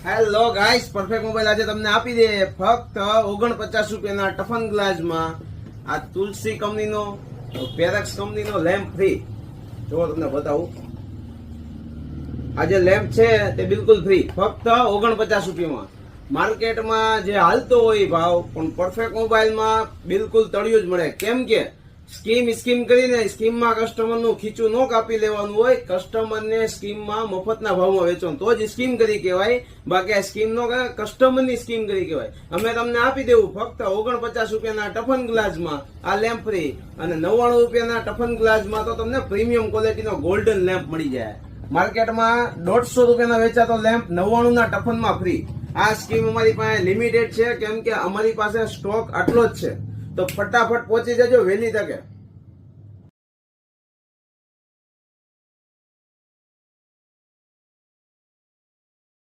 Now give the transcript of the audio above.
Hello guys, perfect mobile આજે તમને આપી દે ફક્ત 49 રૂપિયાના ટફન ગ્લાસમાં આ તુલસી કંપનીનો પેરેક્સ કંપનીનો લેમ્પ ફ્રી. જો તમને બતાવું, આ જે લેમ્પ છે તે બિલકુલ ફ્રી, ફક્ત 49 રૂપિયામાં. માર્કેટમાં જે હાલતો હોય ભાવ, પણ પરફેક્ટ મોબાઈલમાં બિલકુલ તળિયું જ મળે. કેમ કે સ્કીમ કરીને સ્કીમમાં કસ્ટમરનું ખીચું ન કાપી લેવાનું હોય, કસ્ટમરને સ્કીમમાં મફતના ભાવમાં વેચવાનું, તો જ સ્કીમ કરી કહેવાય. બાકી આ સ્કીમ નો કસ્ટમરની સ્કીમ કરી કહેવાય. અમે તમને આપી દેવું ફક્ત 49 રૂપિયાના ટફન ગ્લાસમાં આ લેમ્પ ફ્રી, અને 99 રૂપિયાના ટફન ગ્લાસમાં તો તમને પ્રીમિયમ ક્વોલિટીનો ગોલ્ડન લેમ્પ મળી જાય. માર્કેટમાં 150 રૂપિયાના વેચાતો લેમ્પ 99 ના ટફનમાં ફ્રી. આ સ્કીમ અમારી પાસે લિમિટેડ છે, કેમ કે અમારી પાસે સ્ટોક આટલો જ છે. તો ફટાફટ પહોંચી જજો વહેલી તકે.